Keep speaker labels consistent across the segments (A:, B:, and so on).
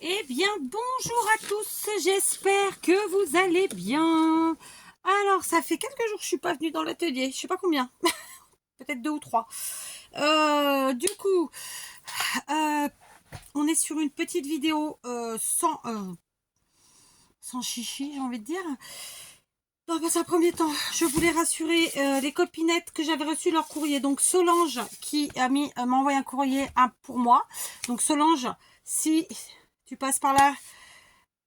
A: Eh bien, bonjour à tous, j'espère que vous allez bien. Alors, ça fait quelques jours que je suis pas venue dans l'atelier, je sais pas combien, peut-être 2 ou 3. Du coup, euh, on est sur une petite vidéo sans chichi, j'ai envie de dire. Dans un premier temps, je voulais rassurer les copinettes que j'avais reçu leur courrier. Donc Solange qui m'a envoyé un courrier pour moi. Donc Solange, si tu passes par là,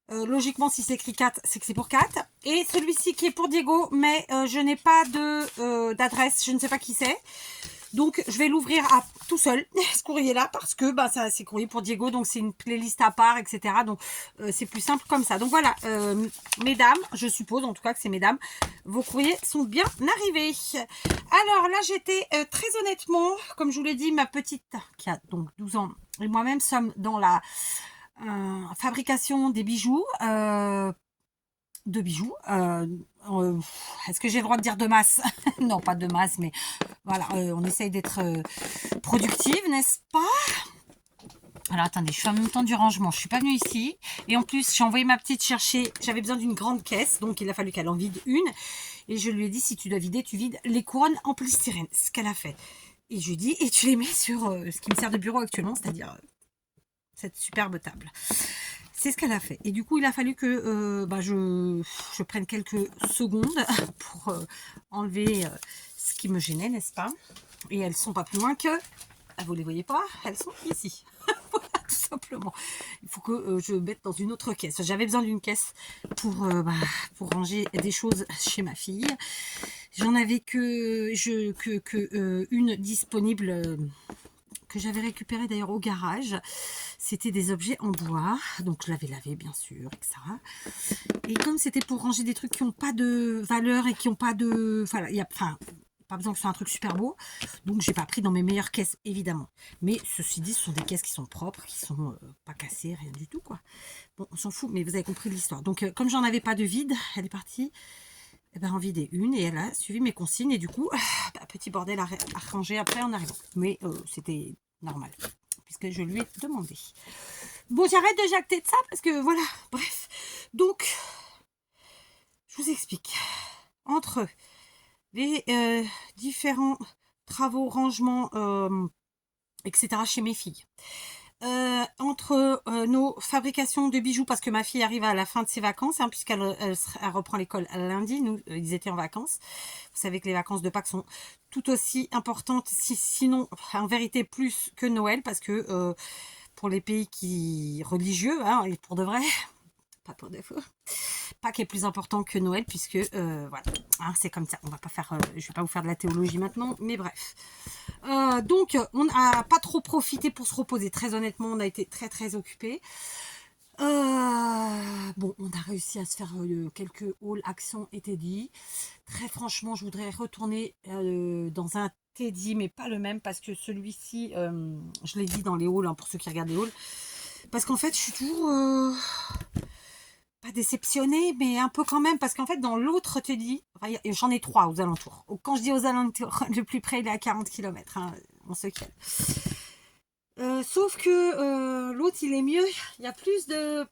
A: logiquement, si c'est écrit 4, c'est que c'est pour 4. Et celui-ci qui est pour Diego, mais je n'ai pas d'adresse, je ne sais pas qui c'est. Donc, je vais l'ouvrir tout seul, ce courrier-là, parce que c'est courrier pour Diego, donc c'est une playlist à part, etc. Donc, c'est plus simple comme ça. Donc, voilà, mesdames, je suppose en tout cas que c'est mesdames, vos courriers sont bien arrivés. Alors là, j'étais très honnêtement, comme je vous l'ai dit, ma petite, qui a donc 12 ans, et moi-même sommes dans la fabrication des bijoux, de bijoux. Est-ce que j'ai le droit de dire de masse? Non, pas de masse, mais voilà, on essaye d'être productive, n'est-ce pas? Alors attendez, je fais en même temps du rangement. Je suis pas venue ici. Et en plus, j'ai envoyé ma petite chercher. J'avais besoin d'une grande caisse, donc il a fallu qu'elle en vide une. Et je lui ai dit, si tu dois vider, tu vides les couronnes en polystyrène. C'est ce qu'elle a fait. Et je lui ai dit, et tu les mets sur ce qui me sert de bureau actuellement, c'est-à-dire cette superbe table. C'est ce qu'elle a fait. Et du coup, il a fallu que je prenne quelques secondes pour enlever ce qui me gênait, n'est-ce pas? Et elles sont pas plus loin que... vous les voyez pas? Elles sont ici. Voilà, tout simplement. Il faut que je mette dans une autre caisse. J'avais besoin d'une caisse pour ranger des choses chez ma fille. J'en avais une disponible... que j'avais récupéré d'ailleurs au garage. C'était des objets en bois, donc je l'avais lavé bien sûr, etc. Et comme c'était pour ranger des trucs qui n'ont pas de valeur et qui n'ont pas de... Voilà, pas besoin que ce soit un truc super beau, donc j'ai pas pris dans mes meilleures caisses évidemment. Mais ceci dit, ce sont des caisses qui sont propres, qui sont pas cassées, rien du tout quoi. Bon, on s'en fout, mais vous avez compris l'histoire. Donc comme j'en avais pas de vide, elle est partie en vider une et elle a suivi mes consignes et du coup, petit bordel à ranger après en arrivant. Mais c'était normal, puisque je lui ai demandé. Bon, j'arrête de jacter de ça, parce que voilà, bref. Donc, je vous explique. Entre les différents travaux, rangements, etc. chez mes filles, entre nos fabrications de bijoux, parce que ma fille arrive à la fin de ses vacances, puisqu'elle elle reprend l'école lundi, nous, ils étaient en vacances. Vous savez que les vacances de Pâques sont tout aussi importantes, sinon en vérité plus que Noël, parce que pour les pays religieux, et pour de vrai, pas pour défaut, Pâques est plus important que Noël, puisque voilà, c'est comme ça. On va pas faire, je vais pas vous faire de la théologie maintenant, mais bref. Donc, on n'a pas trop profité pour se reposer. Très honnêtement, on a été très très occupés. Bon, on a réussi à se faire quelques hauls Action et Teddy. Très franchement, je voudrais retourner dans un Teddy, mais pas le même, parce que celui-ci, je l'ai dit dans les hauls, pour ceux qui regardent les hauls, parce qu'en fait, je suis toujours pas déceptionnée, mais un peu quand même, parce qu'en fait, dans l'autre Teddy, j'en ai 3 aux alentours. Quand je dis aux alentours, le plus près, il est à 40 km, on se calme. Sauf que l'autre il est mieux, il y a plus de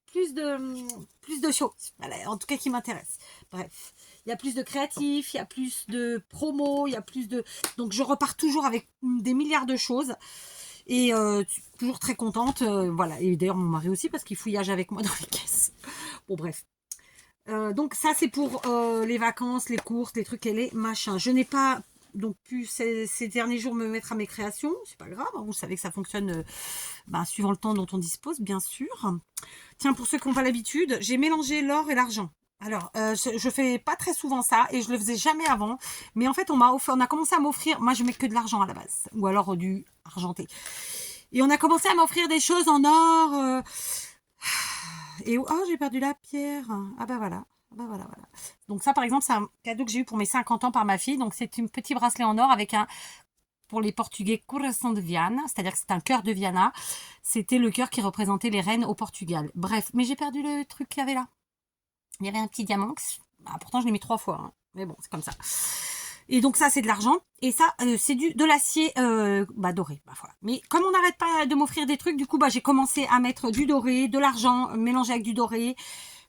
A: choses, voilà, en tout cas qui m'intéresse. Bref, il y a plus de créatifs, il y a plus de promos, il y a plus de... Donc je repars toujours avec des milliards de choses et toujours très contente, voilà. Et d'ailleurs mon mari aussi parce qu'il fouillage avec moi dans les caisses. Bon bref. Donc ça c'est pour les vacances, les courses, les trucs et les machins. Je n'ai pas donc pu ces derniers jours me mettre à mes créations, c'est pas grave, vous savez que ça fonctionne suivant le temps dont on dispose bien sûr. Tiens, pour ceux qui n'ont pas l'habitude, j'ai mélangé l'or et l'argent. Alors, je fais pas très souvent ça et je le faisais jamais avant, mais en fait on a commencé à m'offrir, moi je mets que de l'argent à la base, ou alors du argenté. Et on a commencé à m'offrir des choses en or. Et oh, j'ai perdu la pierre. Ah bah voilà. Voilà. Donc ça, par exemple, c'est un cadeau que j'ai eu pour mes 50 ans par ma fille. Donc c'est un petit bracelet en or avec pour les Portugais, coração de Viana. C'est-à-dire que c'est un cœur de Viana. C'était le cœur qui représentait les reines au Portugal. Bref, mais j'ai perdu le truc qu'il y avait là. Il y avait un petit diamant. Pourtant, je l'ai mis 3 fois. Mais bon, c'est comme ça. Et donc ça, c'est de l'argent. Et ça, c'est de l'acier doré. Bah, voilà. Mais comme on n'arrête pas de m'offrir des trucs, du coup, bah, j'ai commencé à mettre du doré, de l'argent mélangé avec du doré,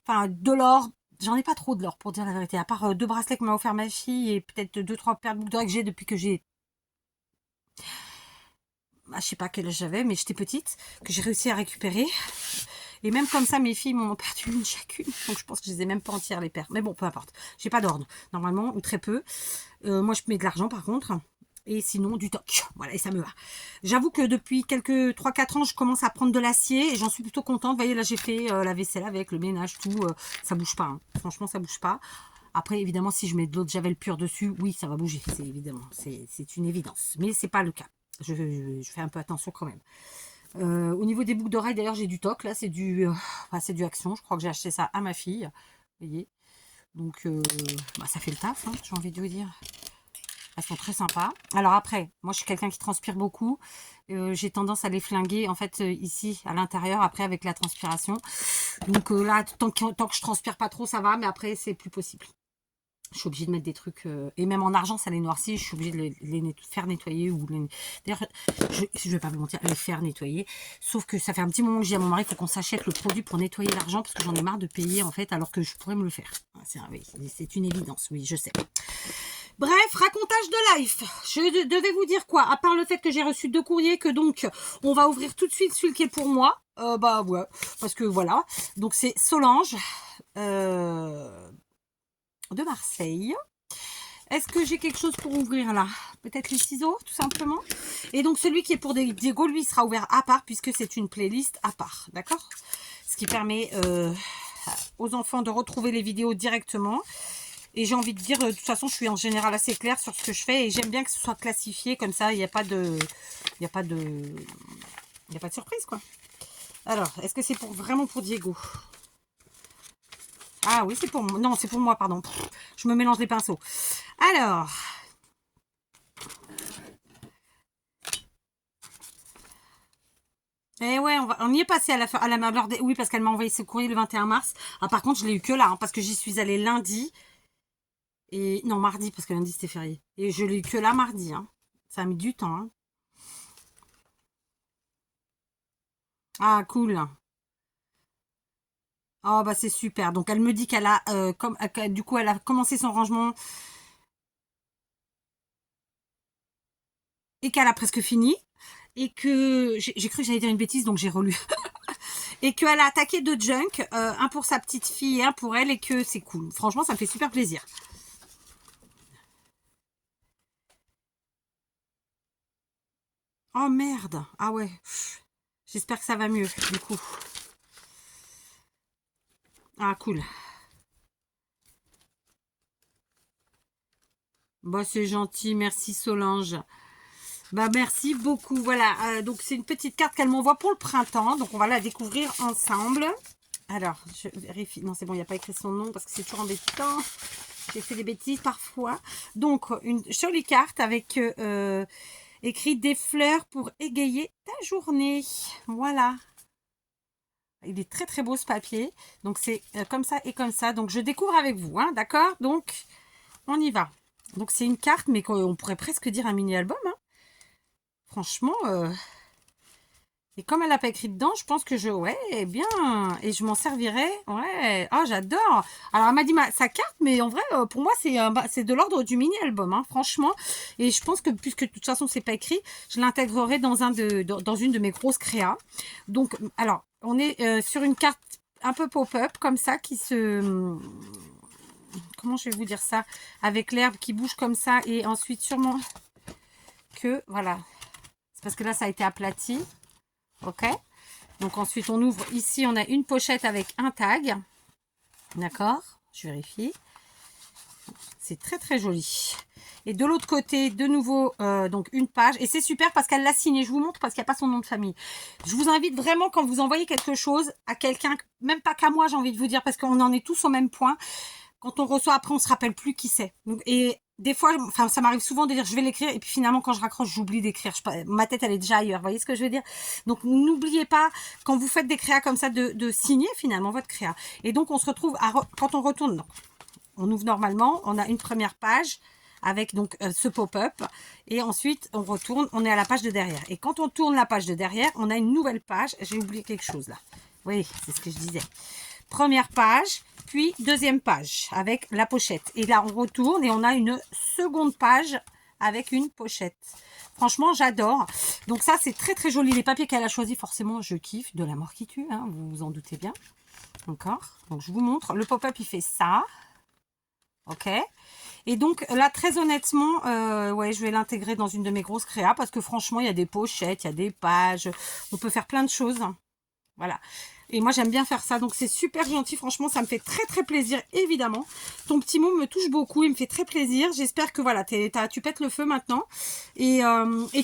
A: enfin de l'or. J'en ai pas trop de l'or, pour dire la vérité. À part 2 bracelets que m'a offert ma fille et peut-être 2-3 paires de boucles d'oreilles que j'ai depuis que j'ai... Bah, je sais pas quel âge j'avais, mais j'étais petite, que j'ai réussi à récupérer. Et même comme ça, mes filles m'ont perdu une chacune. Donc je pense que je les ai même pas entières, les paires. Mais bon, peu importe. J'ai pas d'ordre, normalement, ou très peu. Moi, je mets de l'argent, par contre. Et sinon, du toc. Voilà, et ça me va. J'avoue que depuis quelques 3-4 ans, je commence à prendre de l'acier. Et j'en suis plutôt contente. Vous voyez, là, j'ai fait la vaisselle avec, le ménage, tout. Ça bouge pas. Hein. Franchement, ça bouge pas. Après, évidemment, si je mets de l'eau de javel pure dessus, oui, ça va bouger. C'est évidemment. C'est une évidence. Mais c'est pas le cas. Je fais un peu attention quand même. Au niveau des boucles d'oreilles, d'ailleurs, j'ai du toc. Là, c'est du Action. Je crois que j'ai acheté ça à ma fille. Vous voyez. Donc, ça fait le taf, hein, j'ai envie de vous dire. Elles sont très sympas. Alors après, moi, je suis quelqu'un qui transpire beaucoup. J'ai tendance à les flinguer, en fait, ici, à l'intérieur, après, avec la transpiration. Donc là, tant que je transpire pas trop, ça va. Mais après, c'est plus possible. Je suis obligée de mettre des trucs, et même en argent, ça les noircit. Je suis obligée de les faire nettoyer. D'ailleurs, je vais pas vous mentir, les faire nettoyer. Sauf que ça fait un petit moment que je dis à mon mari, il faut qu'on s'achète le produit pour nettoyer l'argent, parce que j'en ai marre de payer, en fait, alors que je pourrais me le faire. C'est une évidence, oui, je sais. Bref, racontage de life. Je devais vous dire quoi? À part le fait que j'ai reçu 2 courriers, que donc, on va ouvrir tout de suite celui qui est pour moi. Bah ouais, parce que voilà. Donc c'est Solange. De Marseille. Est-ce que j'ai quelque chose pour ouvrir là? Peut-être les ciseaux, tout simplement. Et donc, celui qui est pour Diego, lui, sera ouvert à part, puisque c'est une playlist à part. D'accord? Ce qui permet aux enfants de retrouver les vidéos directement. Et j'ai envie de dire, de toute façon, je suis en général assez claire sur ce que je fais. Et j'aime bien que ce soit classifié, comme ça, il n'y a pas de... Il n'y a pas de surprise, quoi. Alors, est-ce que c'est vraiment pour Diego? Ah oui, c'est pour moi. Non, c'est pour moi, pardon. Je me mélange les pinceaux. Alors. Eh ouais, on y est passé à la malheur des... Oui, parce qu'elle m'a envoyé ce courrier le 21 mars. Ah, par contre, je l'ai eu que là, hein, parce que j'y suis allée lundi. Et non, mardi, parce que lundi, c'était férié. Et je l'ai eu que là, mardi. Hein. Ça a mis du temps. Hein. Ah, cool. Oh, bah c'est super. Donc, elle me dit qu'elle a... du coup, elle a commencé son rangement. Et qu'elle a presque fini. Et que... J'ai cru que j'allais dire une bêtise, donc j'ai relu. Et qu'elle a attaqué 2 junk, un pour sa petite fille et un pour elle, et que c'est cool. Franchement, ça me fait super plaisir. Oh merde. Ah ouais. J'espère que ça va mieux, du coup. Ah, cool. Bah, c'est gentil. Merci, Solange. Bah, merci beaucoup. Voilà. Donc, c'est une petite carte qu'elle m'envoie pour le printemps. Donc, on va la découvrir ensemble. Alors, je vérifie. Non, c'est bon, il n'y a pas écrit son nom parce que c'est toujours embêtant. J'ai fait des bêtises parfois. Donc, une jolie carte avec écrit des fleurs pour égayer ta journée. Voilà. Il est très très beau ce papier. Donc, c'est comme ça et comme ça. Donc, je découvre avec vous. Hein, d'accord? Donc, on y va. Donc, c'est une carte, mais on pourrait presque dire un mini-album. Hein. Franchement, et comme elle n'a pas écrit dedans, je pense que ouais, bien, et je m'en servirai, ouais, ah, j'adore. Alors, elle m'a dit sa carte, mais en vrai, pour moi, c'est de l'ordre du mini-album, hein, franchement, et je pense que, puisque de toute façon, c'est pas écrit, je l'intégrerai dans une de mes grosses créas. Donc, alors, on est sur une carte un peu pop-up, comme ça, qui se... Comment je vais vous dire ça? Avec l'herbe qui bouge comme ça, et ensuite, sûrement que, voilà, c'est parce que là, ça a été aplati. Ok, donc ensuite on ouvre ici, on a une pochette avec un tag, d'accord, je vérifie, c'est très très joli. Et de l'autre côté, de nouveau, donc une page, et c'est super parce qu'elle l'a signé, je vous montre parce qu'il n'y a pas son nom de famille. Je vous invite vraiment, quand vous envoyez quelque chose à quelqu'un, même pas qu'à moi, j'ai envie de vous dire, parce qu'on en est tous au même point, quand on reçoit après, on se rappelle plus qui c'est. Et des fois, enfin, ça m'arrive souvent de dire je vais l'écrire et puis finalement quand je raccroche, j'oublie d'écrire. Ma tête elle est déjà ailleurs. Vous voyez ce que je veux dire? Donc n'oubliez pas quand vous faites des créas comme ça de signer finalement votre créa. Et donc on se retrouve quand on retourne. Donc, on ouvre normalement, on a une première page avec donc ce pop-up. Et ensuite, on retourne, on est à la page de derrière. Et quand on tourne la page de derrière, on a une nouvelle page. J'ai oublié quelque chose là. Oui, c'est ce que je disais. Première page, puis deuxième page avec la pochette. Et là, on retourne et on a une seconde page avec une pochette. Franchement, j'adore. Donc ça, c'est très très joli. Les papiers qu'elle a choisis, forcément, je kiffe. De la mort qui tue, hein, vous vous en doutez bien. D'accord. Donc, je vous montre. Le pop-up, il fait ça. Ok. Et donc, là, très honnêtement, ouais, je vais l'intégrer dans une de mes grosses créas parce que franchement, il y a des pochettes, il y a des pages. On peut faire plein de choses. Voilà. Et moi, j'aime bien faire ça. Donc, c'est super gentil. Franchement, ça me fait très, très plaisir, évidemment. Ton petit mot me touche beaucoup. Il me fait très plaisir. J'espère que, voilà, tu pètes le feu maintenant. Et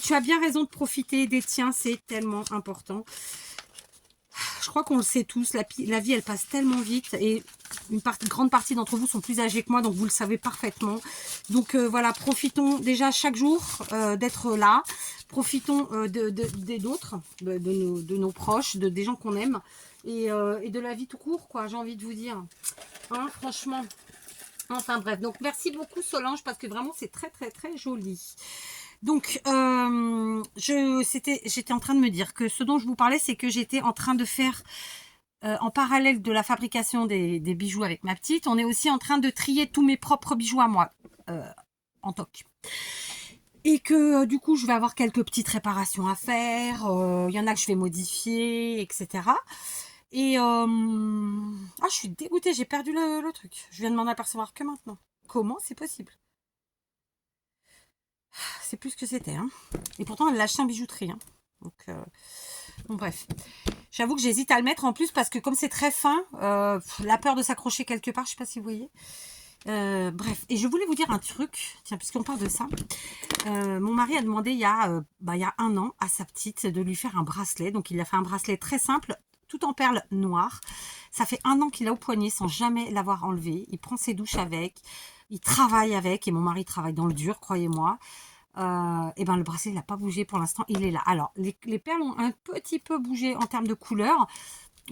A: tu as bien raison de profiter des tiens. C'est tellement important. Je crois qu'on le sait tous. La vie, elle passe tellement vite. Et une grande partie d'entre vous sont plus âgés que moi. Donc, vous le savez parfaitement. Donc, voilà, profitons déjà chaque jour d'être là. Profitons des autres, de nos proches, des gens qu'on aime. Et de la vie tout court, quoi, j'ai envie de vous dire. Hein, franchement. Enfin, bref. Donc, merci beaucoup, Solange, parce que vraiment, c'est très, très, très joli. Donc, j'étais en train de me dire que ce dont je vous parlais, c'est que j'étais en train de faire, en parallèle de la fabrication des bijoux avec ma petite, on est aussi en train de trier tous mes propres bijoux à moi, en toc. Et que du coup, je vais avoir quelques petites réparations à faire. Il y en a que je vais modifier, etc. Et je suis dégoûtée, j'ai perdu le truc. Je viens de m'en apercevoir que maintenant. Comment c'est possible? C'est plus ce que c'était. Hein. Et pourtant, elle l'a acheté en bijouterie. Hein. Donc, bon, bref. J'avoue que j'hésite à le mettre en plus parce que comme c'est très fin, la peur de s'accrocher quelque part, je ne sais pas si vous voyez. Bref, et je voulais vous dire un truc, tiens, puisqu'on parle de ça, mon mari a demandé il y a 1 an à sa petite de lui faire un bracelet, donc il a fait un bracelet très simple, tout en perles noires. Ça fait 1 an qu'il a au poignet sans jamais l'avoir enlevé, il prend ses douches avec, il travaille avec, et mon mari travaille dans le dur, croyez-moi. Et ben le bracelet il n'a pas bougé pour l'instant, il est là. Alors les perles ont un petit peu bougé en termes de couleur.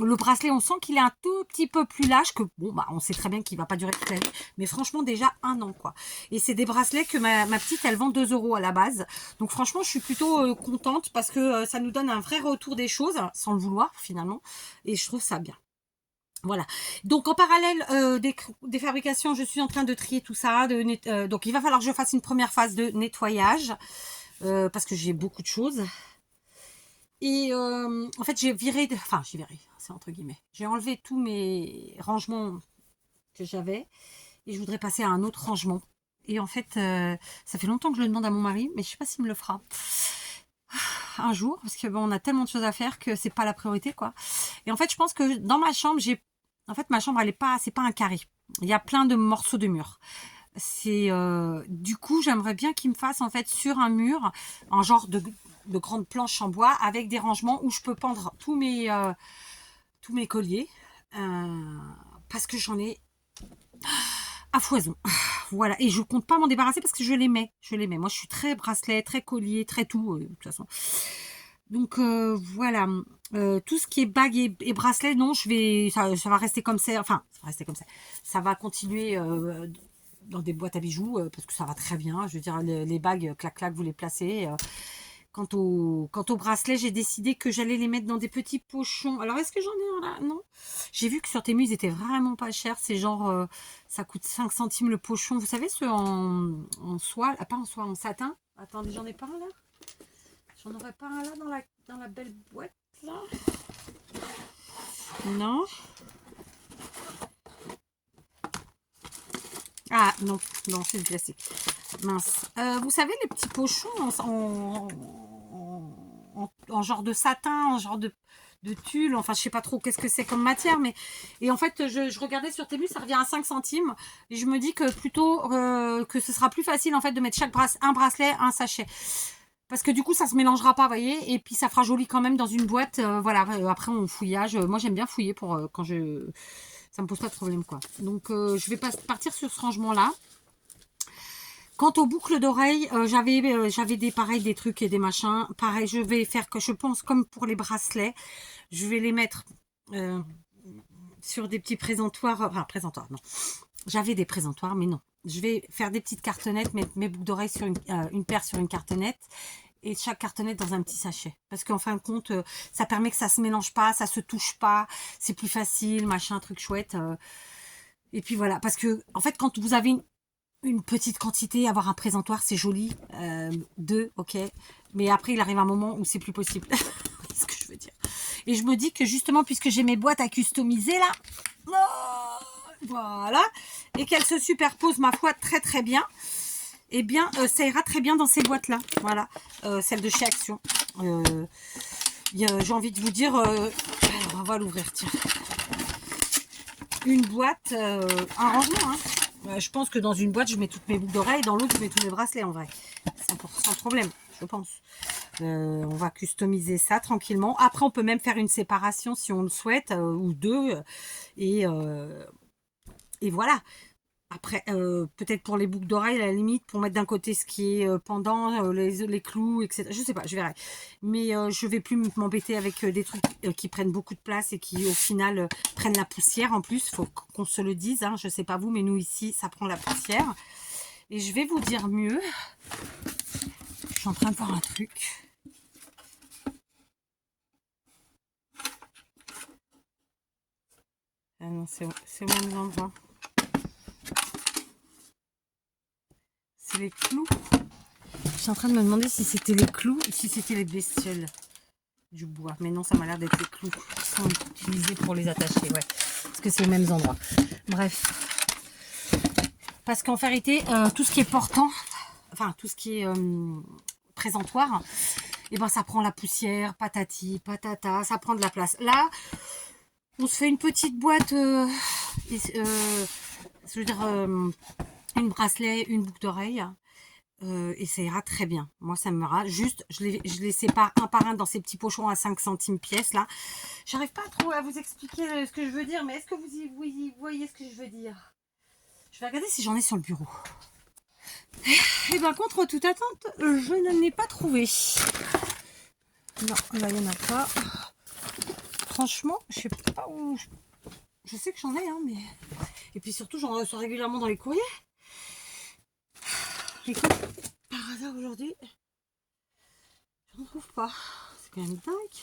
A: Le bracelet, on sent qu'il est un tout petit peu plus lâche que, bon, bah, on sait très bien qu'il va pas durer toute la vie, mais franchement, déjà 1 an, quoi. Et c'est des bracelets que ma petite, elle vend 2 € à la base. Donc, franchement, je suis plutôt contente parce que ça nous donne un vrai retour des choses, sans le vouloir, finalement. Et je trouve ça bien. Voilà. Donc, en parallèle des fabrications, je suis en train de trier tout ça. Donc, il va falloir que je fasse une première phase de nettoyage parce que j'ai beaucoup de choses. Et en fait, j'ai viré, c'est entre guillemets. J'ai enlevé tous mes rangements que j'avais et je voudrais passer à un autre rangement. Et en fait, ça fait longtemps que je le demande à mon mari, mais je sais pas s'il me le fera un jour, parce que bon, on a tellement de choses à faire que c'est pas la priorité, quoi. Et en fait, je pense que dans ma chambre, ma chambre, elle est pas, c'est pas un carré. Il y a plein de morceaux de mur. C'est du coup, j'aimerais bien qu'il me fasse en fait sur un mur un genre de grandes planches en bois avec des rangements où je peux pendre tous mes colliers parce que j'en ai à foison. Voilà, et je compte pas m'en débarrasser parce que je les mets. Moi, je suis très bracelet, très collier, très tout de toute façon. Donc voilà, tout ce qui est bague et bracelet, non, ça va rester comme ça. Enfin, ça va rester comme ça. Ça va continuer dans des boîtes à bijoux parce que ça va très bien. Je veux dire, les bagues, clac clac, vous les placez. Quant au bracelet, j'ai décidé que j'allais les mettre dans des petits pochons. Alors, est-ce que j'en ai un là? Non. J'ai vu que sur Temu, ils étaient vraiment pas chers. C'est genre, ça coûte 5 centimes le pochon. Vous savez, ceux en soie, pas en soie, en satin. Attendez, j'en ai pas un là? J'en aurais pas un là dans la belle boîte là? Non. Ah non, non, c'est du plastique. Mince. Vous savez, les petits pochons en genre de satin, en genre de tulle, enfin je sais pas trop qu'est-ce que c'est comme matière, mais et en fait je regardais sur Temu, ça revient à 5 centimes et je me dis que plutôt que ce sera plus facile en fait de mettre un bracelet, un sachet. Parce que du coup, ça se mélangera pas, vous voyez, et puis ça fera joli quand même dans une boîte. Voilà, après on fouillage. Moi, j'aime bien fouiller pour quand ça me pose pas de problème, quoi. Donc, je vais partir sur ce rangement-là. Quant aux boucles d'oreilles, j'avais des trucs et des machins. Pareil, je vais faire que je pense comme pour les bracelets. Je vais les mettre sur des petits présentoirs. Enfin, présentoirs, non. J'avais des présentoirs, mais non. je vais faire des petites cartonnettes, mettre mes boucles d'oreilles sur une paire sur une cartonnette. Et chaque cartonnette dans un petit sachet. Parce qu'en fin de compte, ça permet que ça se mélange pas, ça se touche pas. C'est plus facile, machin, truc chouette. Et puis voilà. Parce que, en fait, quand vous avez une petite quantité, avoir un présentoir, c'est joli. Deux, ok. Mais après, il arrive un moment où c'est plus possible. C'est ce que je veux dire. Et je me dis que justement, puisque j'ai mes boîtes à customiser là, voilà, et qu'elles se superposent, ma foi, très très bien, eh bien, ça ira très bien dans ces boîtes-là. Voilà, celle de chez Action. J'ai envie de vous dire, alors on va l'ouvrir, tiens. Une boîte, un rangement, hein. Je pense que dans une boîte, je mets toutes mes boucles d'oreilles, dans l'autre, je mets tous mes bracelets en vrai. Sans problème, je pense. On va customiser ça tranquillement. Après, on peut même faire une séparation si on le souhaite, ou deux. Et voilà. Après, peut-être pour les boucles d'oreilles, à la limite, pour mettre d'un côté ce qui est pendant, les clous, etc. Je sais pas, je verrai. Mais je vais plus m'embêter avec des trucs qui prennent beaucoup de place et qui, au final, prennent la poussière. En plus, il faut qu'on se le dise. Hein. Je sais pas vous, mais nous, ici, ça prend la poussière. Et je vais vous dire mieux. Je suis en train de voir un truc. Ah non, c'est au même endroit. C'est les clous. Je suis en train de me demander si c'était les clous ou si c'était les bestioles du bois. Mais non, ça m'a l'air d'être les clous qui sont utilisés pour les attacher. Ouais, parce que c'est aux mêmes endroits. Bref. Parce qu'en vérité, tout ce qui est portant, enfin tout ce qui est présentoir, et ben ça prend la poussière, patati, patata, ça prend de la place. Là, on se fait une petite boîte, je veux dire, une bracelet, une boucle d'oreille, et ça ira très bien. Moi, ça me ira. Juste, je les sépare un par un dans ces petits pochons à 5 centimes pièce, là. J'arrive pas trop à vous expliquer ce que je veux dire, mais est-ce que vous voyez ce que je veux dire? Je vais regarder si j'en ai sur le bureau. Et bien, contre toute attente, je n'en ai pas trouvé. Non, là, il n'y en a pas. Franchement, je sais pas où... Je sais que j'en ai, hein, mais... Et puis surtout, j'en reçois régulièrement dans les courriers. Écoute, par hasard, aujourd'hui, je n'en trouve pas. C'est quand même dingue.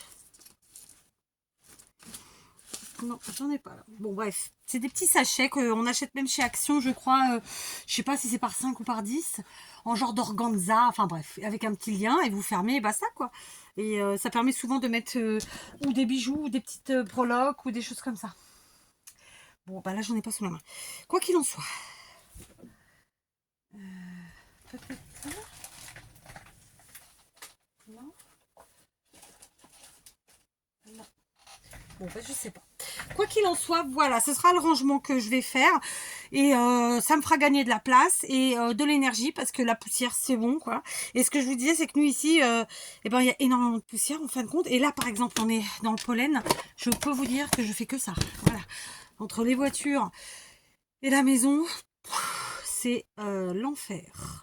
A: Non, j'en ai pas là. Bon, bref. C'est des petits sachets qu'on achète même chez Action, je crois. Je sais pas si c'est par 5 ou par 10. En genre d'organza. Enfin, bref. Avec un petit lien et vous fermez et basta, quoi. Et ça permet souvent de mettre ou des bijoux ou des petites breloques ou des choses comme ça. Bon, bah là, j'en ai pas sous la main. Quoi qu'il en soit. Peut-être ça. Non. Non. Bon, bah, je sais pas. Quoi qu'il en soit, voilà, ce sera le rangement que je vais faire. Et ça me fera gagner de la place et de l'énergie parce que la poussière, c'est bon, quoi. Et ce que je vous disais, c'est que nous, ici, eh ben, il y a énormément de poussière, en fin de compte. Et là, par exemple, on est dans le pollen. Je peux vous dire que je fais que ça. Voilà. Entre les voitures et la maison, c'est l'enfer.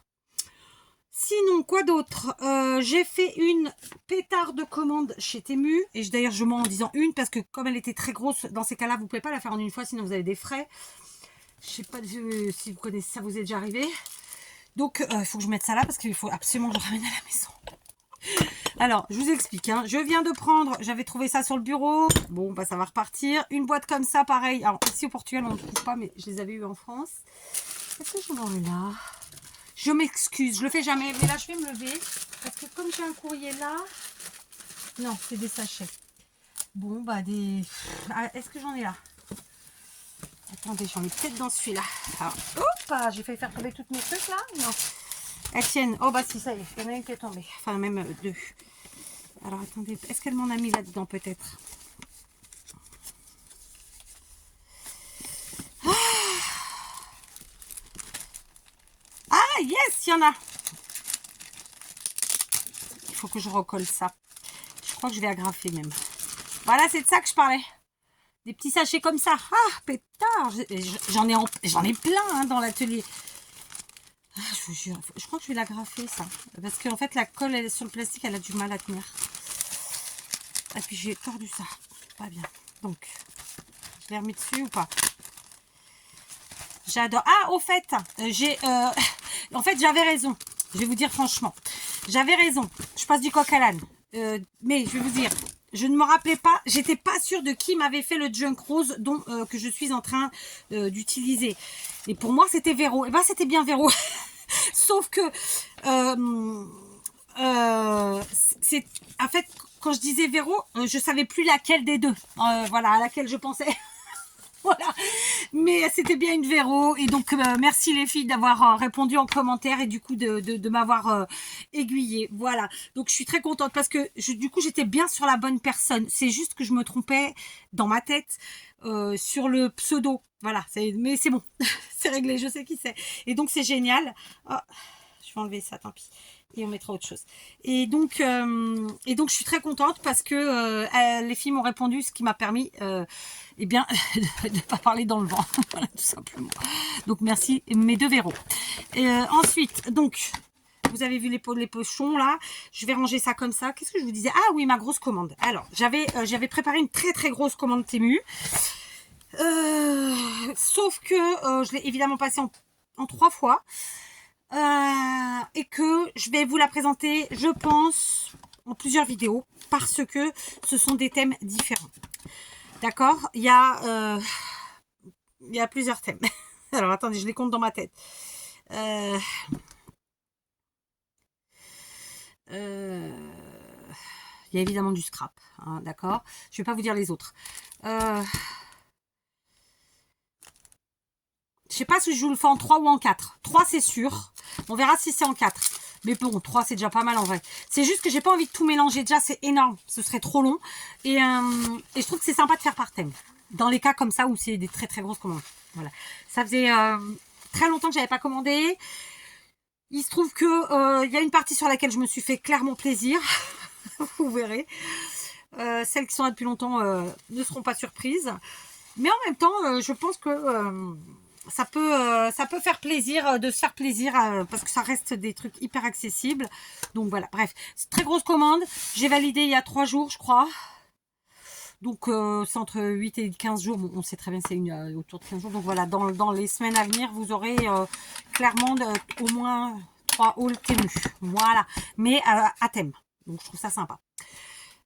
A: Sinon, quoi d'autre? J'ai fait une pétard de commande chez Temu. Et d'ailleurs, je mens en disant une parce que comme elle était très grosse, dans ces cas-là, vous ne pouvez pas la faire en une fois, sinon vous avez des frais. Je sais pas si vous connaissez, ça vous est déjà arrivé. Donc, il faut que je mette ça là parce qu'il faut absolument que je ramène à la maison. Alors, je vous explique. Hein. Je viens de prendre, j'avais trouvé ça sur le bureau. Bon, bah ça va repartir. Une boîte comme ça, pareil. Alors, ici au Portugal, on ne trouve pas, mais je les avais eu en France. Est-ce que j'en ai là? Je m'excuse, je le fais jamais. Mais là, je vais me lever. Parce que comme j'ai un courrier là... Non, c'est des sachets. Bon, bah des... Ah, est-ce que j'en ai là? Attendez, j'en ai peut-être dans celui-là. Alors, hop, j'ai failli faire tomber toutes mes trucs là. Non. Elles tiennent. Oh bah si, ça y est. Il y en a une qui est tombée. Enfin, même deux. Alors, attendez. Est-ce qu'elle m'en a mis là-dedans peut-être? Ah, yes, il y en a. Il faut que je recolle ça. Je crois que je vais agrafer même. Voilà, c'est de ça que je parlais. Des petits sachets comme ça. Ah, pétard. J'en ai plein hein, dans l'atelier. Ah, je vous jure. Je crois que je vais l'agrafer, ça. Parce qu'en fait, la colle elle, sur le plastique, elle a du mal à tenir. Et puis, j'ai tordu ça. Pas bien. Donc, je l'ai remis dessus ou pas? J'adore. Ah, au fait, en fait, j'avais raison. Je vais vous dire franchement. J'avais raison. Je passe du coq à l'âne. Mais je vais vous dire, je ne me rappelais pas, j'étais pas sûre de qui m'avait fait le junk rose que je suis en train d'utiliser. Et pour moi, c'était Véro. Et ben, c'était bien Véro. Sauf que, c'est, en fait, quand je disais Véro, je savais plus laquelle des deux. Voilà, à laquelle je pensais. Voilà, mais c'était bien une Véro et donc merci les filles d'avoir répondu en commentaire et du coup de m'avoir aiguillée. Voilà, donc je suis très contente parce que du coup j'étais bien sur la bonne personne. C'est juste que je me trompais dans ma tête sur le pseudo. Voilà, mais c'est bon, c'est réglé, je sais qui c'est. Et donc c'est génial. Oh, je vais enlever ça, tant pis. Et on mettra autre chose. Et donc je suis très contente parce que les filles m'ont répondu, ce qui m'a permis eh bien, de ne pas parler dans le vent. Voilà, tout simplement. Donc, merci, mes deux Véros. Ensuite, donc, vous avez vu les pochons, là. Je vais ranger ça comme ça. Qu'est-ce que je vous disais? Ah oui, ma grosse commande. Alors, j'avais préparé une très, très grosse commande Temu. Sauf que je l'ai évidemment passée en 3 fois. Et que je vais vous la présenter, je pense, en plusieurs vidéos. Parce que ce sont des thèmes différents. D'accord, il y a plusieurs thèmes. Alors, attendez, je les compte dans ma tête. Il y a évidemment du scrap, hein, d'accord. Je ne vais pas vous dire les autres. Je sais pas si je vous le fais en 3 ou en 4. 3, c'est sûr. On verra si c'est en 4. Mais bon, 3, c'est déjà pas mal en vrai. C'est juste que j'ai pas envie de tout mélanger. Déjà, c'est énorme. Ce serait trop long. Et je trouve que c'est sympa de faire par thème. Dans les cas comme ça où c'est des très très grosses commandes. Voilà. Ça faisait très longtemps que j'avais pas commandé. Il se trouve que y a une partie sur laquelle je me suis fait clairement plaisir. Vous verrez. Celles qui sont là depuis longtemps ne seront pas surprises. Mais en même temps, je pense que ça peut faire plaisir de se faire plaisir parce que ça reste des trucs hyper accessibles. Donc voilà, bref, c'est très grosse commande. J'ai validé il y a 3 jours, je crois. Donc c'est entre 8 et 15 jours. Bon, on sait très bien que c'est autour de 15 jours. Donc voilà, dans les semaines à venir, vous aurez clairement au moins 3 hauls Temu. Voilà, mais à thème. Donc je trouve ça sympa.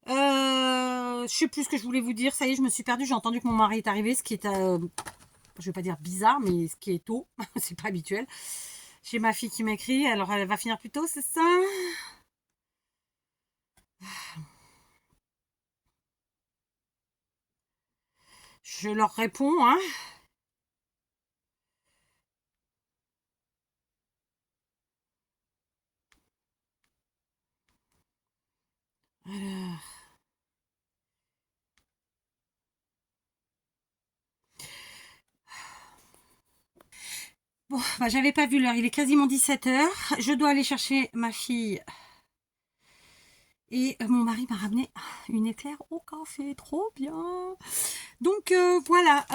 A: Je sais plus ce que je voulais vous dire. Ça y est, je me suis perdue. J'ai entendu que mon mari est arrivé, ce qui est je vais pas dire bizarre, mais ce qui est tôt. C'est pas habituel. J'ai ma fille qui m'écrit. Alors elle va finir plus tôt, c'est ça? Je leur réponds, hein. Alors. Bon, bah, j'avais pas vu l'heure. Il est quasiment 17 h. Je dois aller chercher ma fille. Et mon mari m'a ramené une éclair au café. Trop bien. Donc, voilà.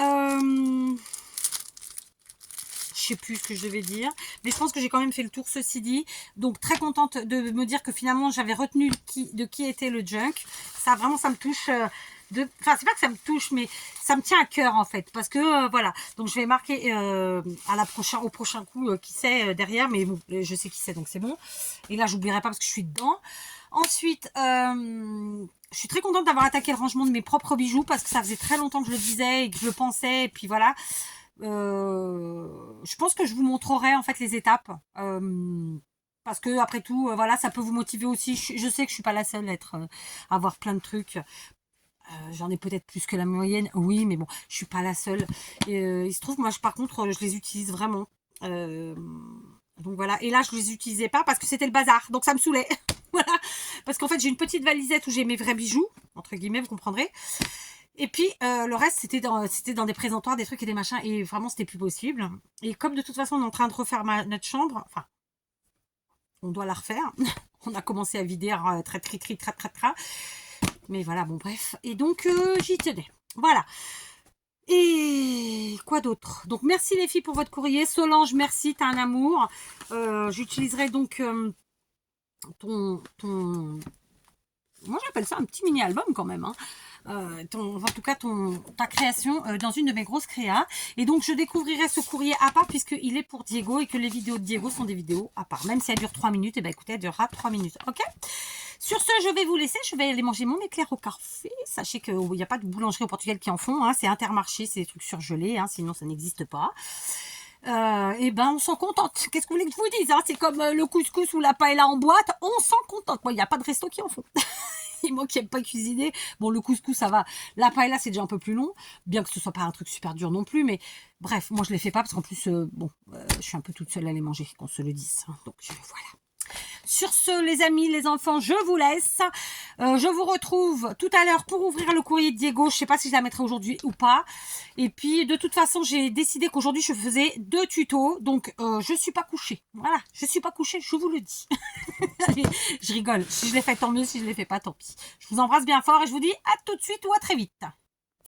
A: Je sais plus ce que je devais dire, mais je pense que j'ai quand même fait le tour, ceci dit. Donc très contente de me dire que finalement j'avais retenu de qui était le junk. Ça vraiment, ça me touche. Enfin, c'est pas que ça me touche, mais ça me tient à cœur en fait, parce que voilà. Donc je vais marquer au prochain coup qui c'est derrière, mais bon, je sais qui c'est, donc c'est bon. Et là, j'oublierai pas parce que je suis dedans. Ensuite, je suis très contente d'avoir attaqué le rangement de mes propres bijoux parce que ça faisait très longtemps que je le disais et que je le pensais, et puis voilà. Je pense que je vous montrerai en fait les étapes parce que après tout voilà, ça peut vous motiver aussi. Je sais que je suis pas la seule à avoir plein de trucs. J'en ai peut-être plus que la moyenne, oui, mais bon, je suis pas la seule. Et il se trouve, moi, par contre, je les utilise vraiment. Donc voilà. Et là, je les utilisais pas parce que c'était le bazar, donc ça me saoulait. Voilà. Parce qu'en fait, j'ai une petite valisette où j'ai mes vrais bijoux, entre guillemets, vous comprendrez. Et puis le reste c'était dans des présentoirs, des trucs et des machins, et vraiment c'était plus possible. Et comme de toute façon on est en train de refaire notre chambre, enfin on doit la refaire. On a commencé à vider mais voilà, bon bref. Et donc j'y tenais. Voilà. Et quoi d'autre? Donc merci les filles pour votre courrier. Solange, merci, t'as un amour. J'utiliserai donc ton moi j'appelle ça un petit mini album quand même, hein. en tout cas ta création dans une de mes grosses créas. Et donc je découvrirai ce courrier à part puisqu'il est pour Diego et que les vidéos de Diego sont des vidéos à part. Même si elle dure 3 minutes, et ben écoutez, elle durera 3 minutes. Ok. Sur ce, je vais vous laisser. Je vais aller manger mon éclair au café. Sachez qu'il n'y a pas de boulangerie au Portugal qui en font. Hein. C'est Intermarché, c'est des trucs surgelés. Hein. Sinon, ça n'existe pas. Et ben on s'en contente. Qu'est-ce que vous voulez que je vous dise, hein? C'est comme le couscous ou la paella en boîte, on s'en contente. Moi, il n'y a pas de resto qui en font. Et moi qui n'aime pas cuisiner, bon le couscous ça va, la paella c'est déjà un peu plus long, bien que ce soit pas un truc super dur non plus, mais bref, moi je les fais pas parce qu'en plus je suis un peu toute seule à les manger, qu'on se le dise. Hein. Donc voilà. Sur ce, les amis, les enfants, je vous laisse. Je vous retrouve tout à l'heure pour ouvrir le courrier de Diego. Je ne sais pas si je la mettrai aujourd'hui ou pas. Et puis, de toute façon, j'ai décidé qu'aujourd'hui, je faisais 2 tutos. Donc, je ne suis pas couchée. Voilà, je ne suis pas couchée, je vous le dis. Allez, je rigole. Si je l'ai fait, tant mieux. Si je ne l'ai fait pas, tant pis. Je vous embrasse bien fort et je vous dis à tout de suite ou à très vite.